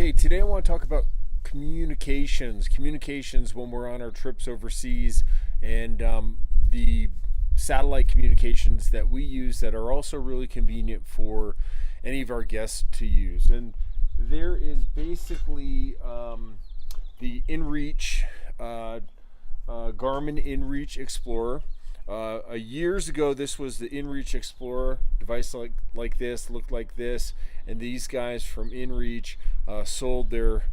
Okay, today I want to talk about communications when we're on our trips overseas, and the satellite communications that we use that are also really convenient for any of our guests to use. And there is basically the Inreach Garmin Inreach Explorer. Years ago, this was the Inreach Explorer device, like this, looked like this, and these guys from Inreach sold their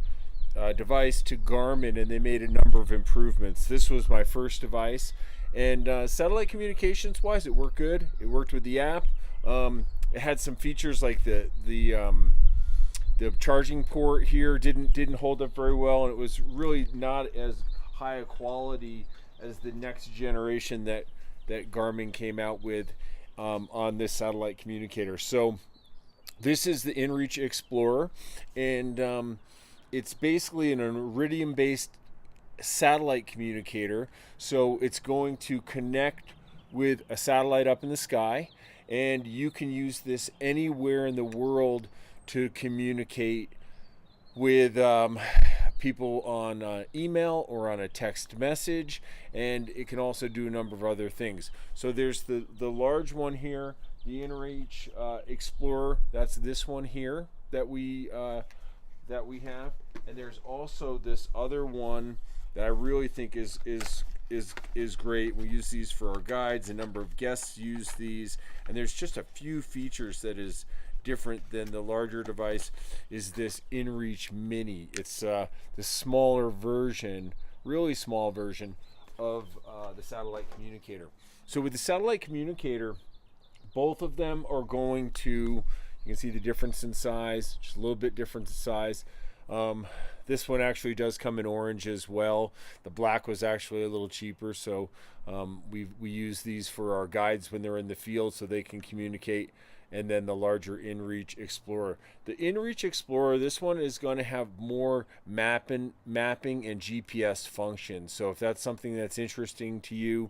device to Garmin, and they made a number of improvements. This was my first device, and satellite communications wise, it worked good. It worked with the app. It had some features like the charging port here didn't hold up very well, and it was really not as high a quality as the next generation that Garmin came out with on this satellite communicator. So this is the Inreach Explorer, and it's basically an iridium-based satellite communicator. So it's going to connect with a satellite up in the sky, and you can use this anywhere in the world to communicate with people on email or on a text message, and it can also do a number of other things. So there's the large one here, the Inreach Explorer. That's this one here that we have, and there's also this other one that I really think is great. We use these for our guides. A number of guests use these, and there's just a few features that is different than the larger device. Is this Inreach Mini. It's the smaller version, really small version of the satellite communicator. So with the satellite communicator, both of them are going to, you can see the difference in size, just a little bit different in size. This one actually does come in orange as well. The black was actually a little cheaper, so we use these for our guides when they're in the field so they can communicate. And then the larger Inreach Explorer. The Inreach Explorer, this one is going to have more mapping and GPS functions. So if that's something that's interesting to you,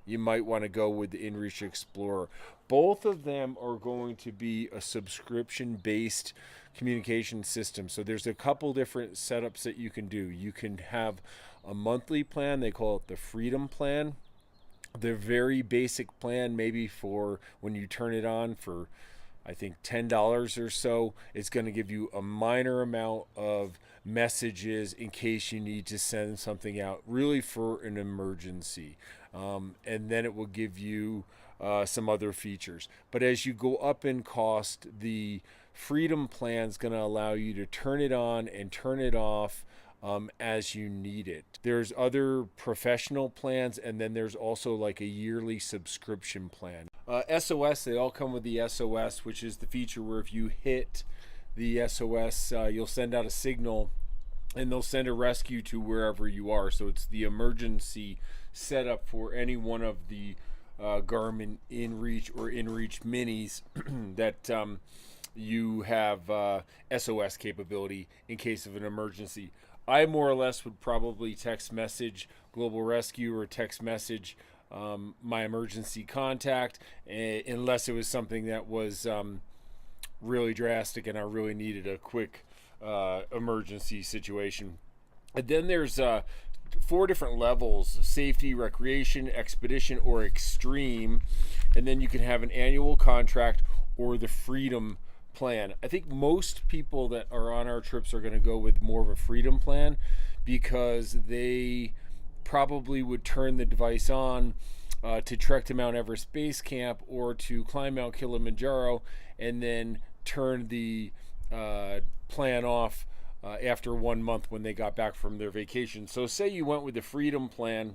you might want to go with the Inreach Explorer. Both of them are going to be a subscription-based communication system. So there's a couple different setups that you can do. You can have a monthly plan. They call it the Freedom Plan. The very basic plan, maybe for when you turn it on for, I think, $10 or so, it's going to give you a minor amount of messages in case you need to send something out, really for an emergency. And then it will give you some other features. But as you go up in cost, the Freedom Plan is going to allow you to turn it on and turn it off as you need it. There's other professional plans, and then there's also like a yearly subscription plan. SOS, they all come with the SOS, which is the feature where if you hit the SOS, you'll send out a signal and they'll send a rescue to wherever you are. So it's the emergency setup for any one of the Garmin Inreach or Inreach Minis that you have SOS capability in case of an emergency. I more or less would probably text message Global Rescue or text message my emergency contact, unless it was something that was really drastic and I really needed a quick emergency situation. And then there's 4 different levels: safety, recreation, expedition, or extreme. And then you can have an annual contract or the Freedom Plan. I think most people that are on our trips are going to go with more of a Freedom Plan because they probably would turn the device on to trek to Mount Everest Base Camp or to climb Mount Kilimanjaro, and then turn the plan off after 1 month when they got back from their vacation. So say you went with the Freedom Plan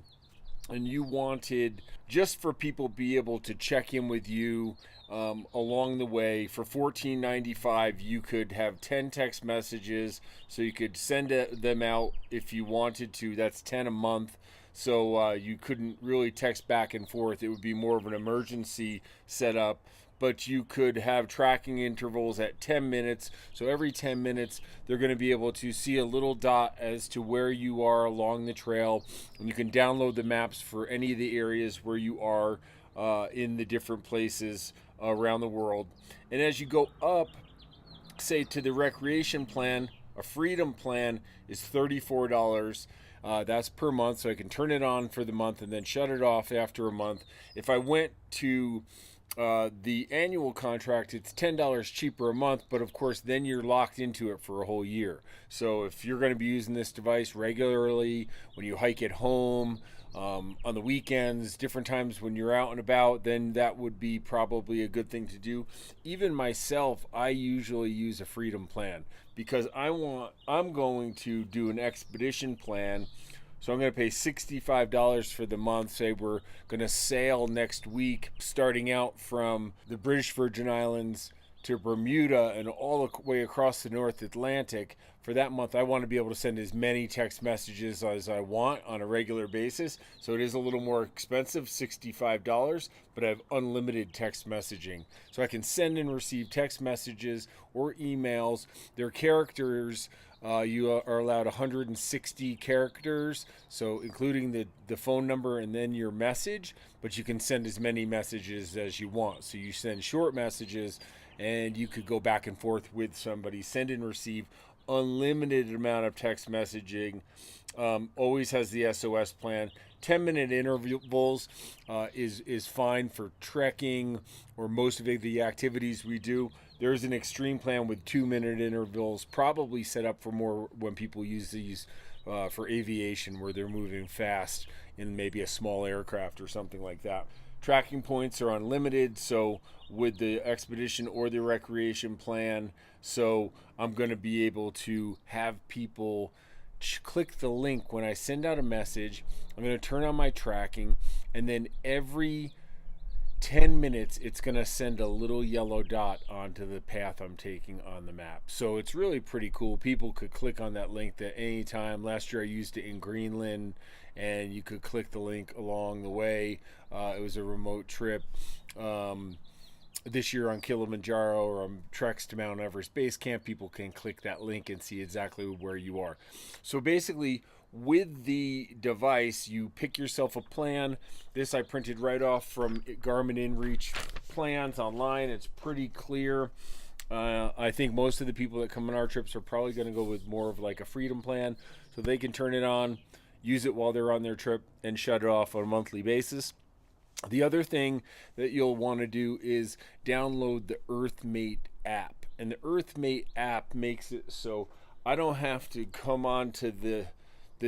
and you wanted just for people be able to check in with you along the way. For $14.95, you could have 10 text messages, so you could send them out if you wanted to. That's 10 a month, so you couldn't really text back and forth. It would be more of an emergency setup, but you could have tracking intervals at 10 minutes. So every 10 minutes, they're going to be able to see a little dot as to where you are along the trail. And you can download the maps for any of the areas where you are in the different places around the world. And as you go up, say to the recreation plan, A Freedom plan is $34. That's per month, so I can turn it on for the month and then shut it off after a month. If I went to the annual contract, it's $10 cheaper a month, but of course then you're locked into it for a whole year. So if you're going to be using this device regularly, when you hike at home, on the weekends, different times when you're out and about, then that would be probably a good thing to do. Even myself, I usually use a Freedom plan because I'm going to do an expedition plan. So I'm going to pay $65 for the month. Say we're going to sail next week, starting out from the British Virgin Islands to Bermuda and all the way across the North Atlantic. For that month, I want to be able to send as many text messages as I want on a regular basis. So it is a little more expensive, $65, but I have unlimited text messaging. So I can send and receive text messages or emails. Their characters, you are allowed 160 characters, so including the phone number and then your message, but you can send as many messages as you want. So you send short messages and you could go back and forth with somebody, send and receive unlimited amount of text messaging. Always has the SOS plan. 10-minute intervals is fine for trekking or most of the activities we do. There's an extreme plan with 2-minute intervals, probably set up for more when people use these for aviation, where they're moving fast in maybe a small aircraft or something like that. Tracking points are unlimited, so with the expedition or the recreation plan, so I'm going to be able to have people click the link when I send out a message. I'm going to turn on my tracking, and then every 10 minutes it's going to send a little yellow dot onto the path I'm taking on the map. So it's really pretty cool. People could click on that link at any time. Last year I used it in Greenland, and you could click the link along the way. It was a remote trip. This year on Kilimanjaro or on treks to Mount Everest Base Camp, people can click that link and see exactly where you are. So basically, with the device, you pick yourself a plan. This I printed right off from Garmin Inreach plans online. It's pretty clear. I think most of the people that come on our trips are probably going to go with more of like a Freedom plan, so they can turn it on, use it while they're on their trip, and shut it off on a monthly basis. The other thing that you'll want to do is download the EarthMate app. And the EarthMate app makes it so I don't have to come onto the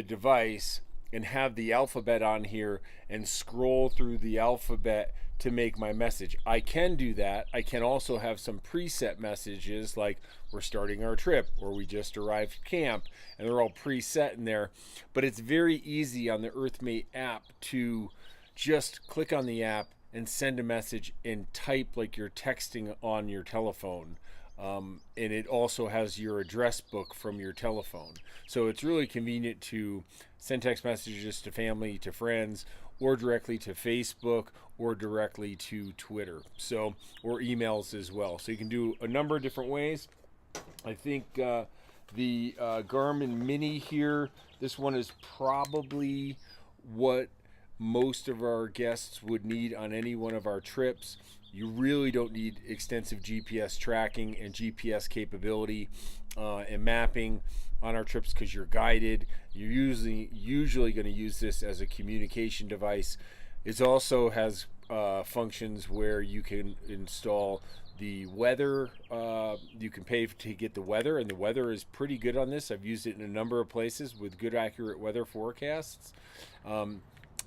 device and have the alphabet on here and scroll through the alphabet to make my message. I can do that. I can also have some preset messages like we're starting our trip or we just arrived camp, and they're all preset in there. But it's very easy on the EarthMate app to just click on the app and send a message and type like you're texting on your telephone. And it also has your address book from your telephone. So it's really convenient to send text messages to family, to friends, or directly to Facebook, or directly to Twitter, so, or emails as well. So you can do a number of different ways. I think the Garmin Mini here, this one is probably what most of our guests would need on any one of our trips. You really don't need extensive GPS tracking and GPS capability and mapping on our trips because you're guided. You're usually going to use this as a communication device. It also has functions where you can install the weather. You can pay to get the weather, and the weather is pretty good on this. I've used it in a number of places with good, accurate weather forecasts.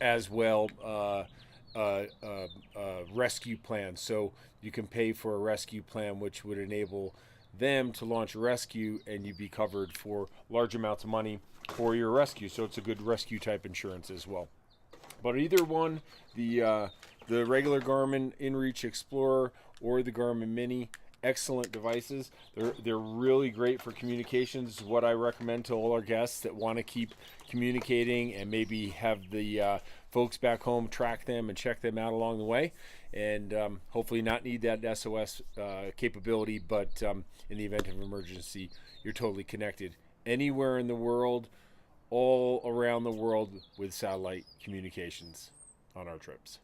As well, rescue plans. So you can pay for a rescue plan, which would enable them to launch a rescue, and you'd be covered for large amounts of money for your rescue. So it's a good rescue type insurance as well. But either one, the regular Garmin Inreach Explorer or the Garmin Mini, excellent devices. They're really great for communications. What I recommend to all our guests that want to keep communicating and maybe have the folks back home track them and check them out along the way, and hopefully not need that SOS capability, but in the event of emergency, you're totally connected anywhere in the world, all around the world, with satellite communications on our trips.